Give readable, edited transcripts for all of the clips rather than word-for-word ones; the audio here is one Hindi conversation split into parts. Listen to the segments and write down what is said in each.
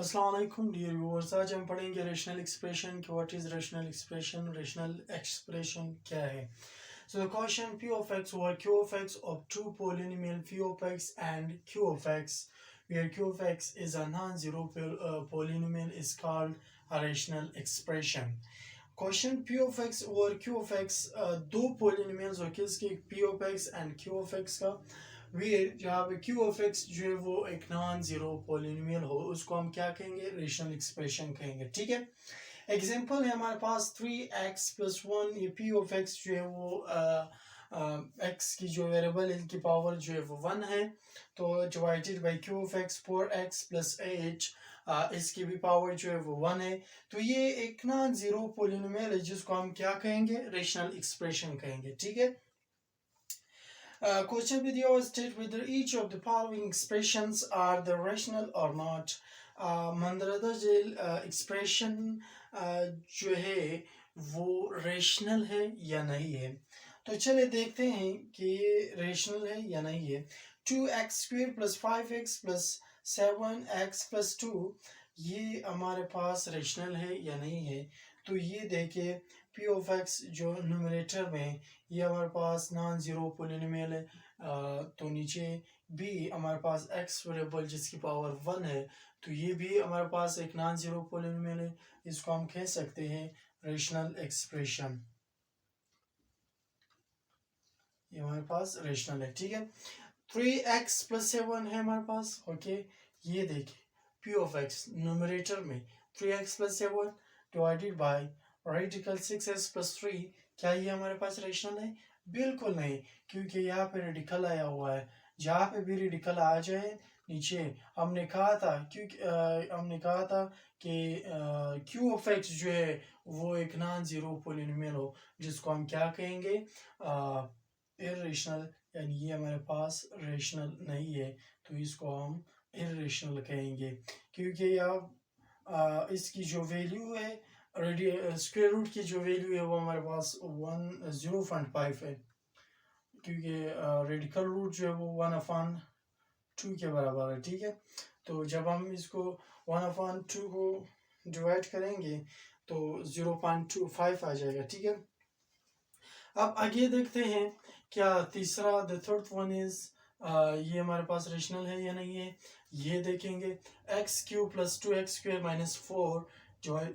अस्सलाम वालेकुम डियर व्यूअर्स। आज हम पढ़ेंगे रेशनल एक्सप्रेशन कि what is rational expression, rational expression क्या है। So the question p of x or q of x of two polynomial p of x and q of x where q of x is a non-zero polynomial is called a rational expression. Question p of x और q of x दो पोलिनोमियल्स हो किसके p of x and q of x का, वेयर जहाँ पे q of x जो है वो एक नॉन जीरो पोलिनोमियल हो उसको हम क्या कहेंगे, रेशनल एक्सप्रेशन कहेंगे। ठीक है, एग्जांपल है हमारे पास 3x + 1, ये p of x जो है वो x की जो वेरिएबल इनकी पावर जो है वो 1 है, तो divided by q of x 4x + 8, इसकी भी पावर जो है वो 1 है। तो ये एक नॉन जीरो पोलिनोमियल है जिसको हम क्या कहेंगे, रेशनल एक्सप्रेशन कहेंगे। ठीक है, question video state whether each of the following expressions are the rational or not. मंदरदा जेल एक्सप्रेशन जो है वो रेशनल है या नहीं है। तो चले देखते हैं कि ये रेशनल है या नहीं है। 2x² + 5x + 7x + 2 ये हमारे पास रेशनल है या नहीं है। तो ये देखिए p of x जो न्यूमरेटर में ये हमारे पास नॉन जीरो पोलिनोमियल है, तो नीचे भी हमारे पास x वेरिएबल जिसकी पावर 1 है, तो ये भी हमारे पास एक नॉन जीरो पोलिनोमियल है, इसको हम कह सकते हैं रेशनल एक्सप्रेशन। ये हमारे पास रेशनल है। ठीक है, 3x + 7 है हमारे पास। ओके, ये देखिए p of x न्यूमरेटर में 3x + 7 divided by radical 6x + 3, क्या ये हमारे पास रेशनल है? बिल्कुल नहीं, क्योंकि यहाँ पे रेडिकल आया हुआ है। जहाँ पे भी रेडिकल आ जाए नीचे, हमने कहा था कि q of x जो है वो एक नॉन जीरो पोलिनोमियल हो जिसको हम क्या कहेंगे, इर्रेशनल, यानी ये हमारे पास रेशनल नहीं है, तो इसको हम इर्रेशनल कहेंगे। क्योंकि यहाँ इसकी जो वैल्यू है, स्क्वायर रूट की जो वैल्यू है वो हमारे पास 0.5 है, क्योंकि रेडिकल रूट जो है वो 1/2 के बराबर है। ठीक है, तो जब हम इसको 1/2 को डिवाइड करेंगे तो 0.25 आ जाएगा। ठीक है, अब आगे देखते हैं क्या तीसरा, द थर्ड वन इज ये हमारे पास रेशनल है या नहीं है। ये देखेंगे x³ + 2x² - 4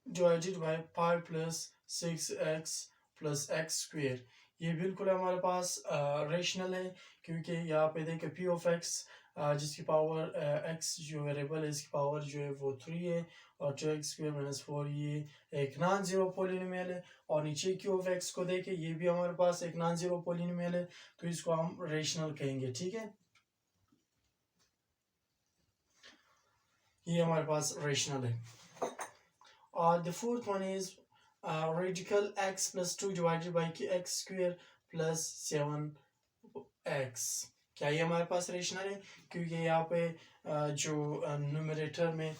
divided by 5 + 6x + x², ये बिल्कुल हमारे पास रेशनल है, क्योंकि यहाँ पे देखें p of x जिसकी पावर x जो वेरिएबल है इसकी पावर जो है वो 3 है, और 2x² - 4 ये एक नॉन जीरो पोलिनोमियल है। और नीचे q of x को देखें, ये भी हमारे पास एक नॉन जीरो पोलिनोमियल है, तो इसको हम रेशनल कहेंगे। ठीक है, ये हमारे पास रेशनल है। और the fourth one is radical x + 2 divided by x² + 7x, क्या ये हमारे पास रेशनल है? क्योंकि यहाँ पे जो न्यूमरेटर में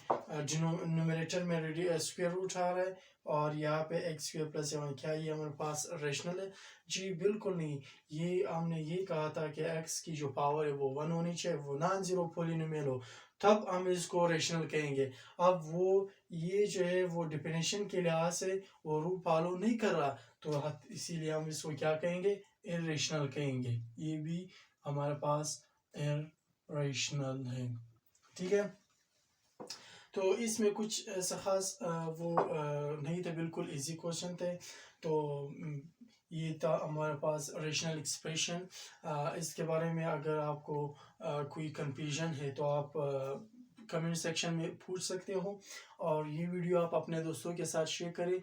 स्क्वायर रूट आ रहा है, और यहाँ पे x² + 7, क्या ये हमारे पास रेशनल है? जी बिल्कुल नहीं। ये हमने ये कहा था कि x की जो पावर है वो 1 होनी चाहिए, वो नॉन जीरो पोलिनोमियल हो, तब हम इसको रेशनल कहेंगे। अब वो ये जो है वो डिफिनेशन के लिहाज से वो रूल फॉलो नहीं कर रहा, तो इसीलिए हम इसको क्या कहेंगे, इर्रेशनल कहेंगे। ये भी हमारे पास इर्रेशनल है। ठीक है, तो इसमें कुछ ऐसा खास वो नहीं थे, बिल्कुल इजी क्वेश्चन थे। तो ये था हमारे पास रेशनल एक्सप्रेशन। इसके बारे में अगर आपको कोई कंफ्यूजन है तो आप कमेंट सेक्शन में पूछ सकते हो, और ये वीडियो आप अपने दोस्तों के साथ शेयर करें।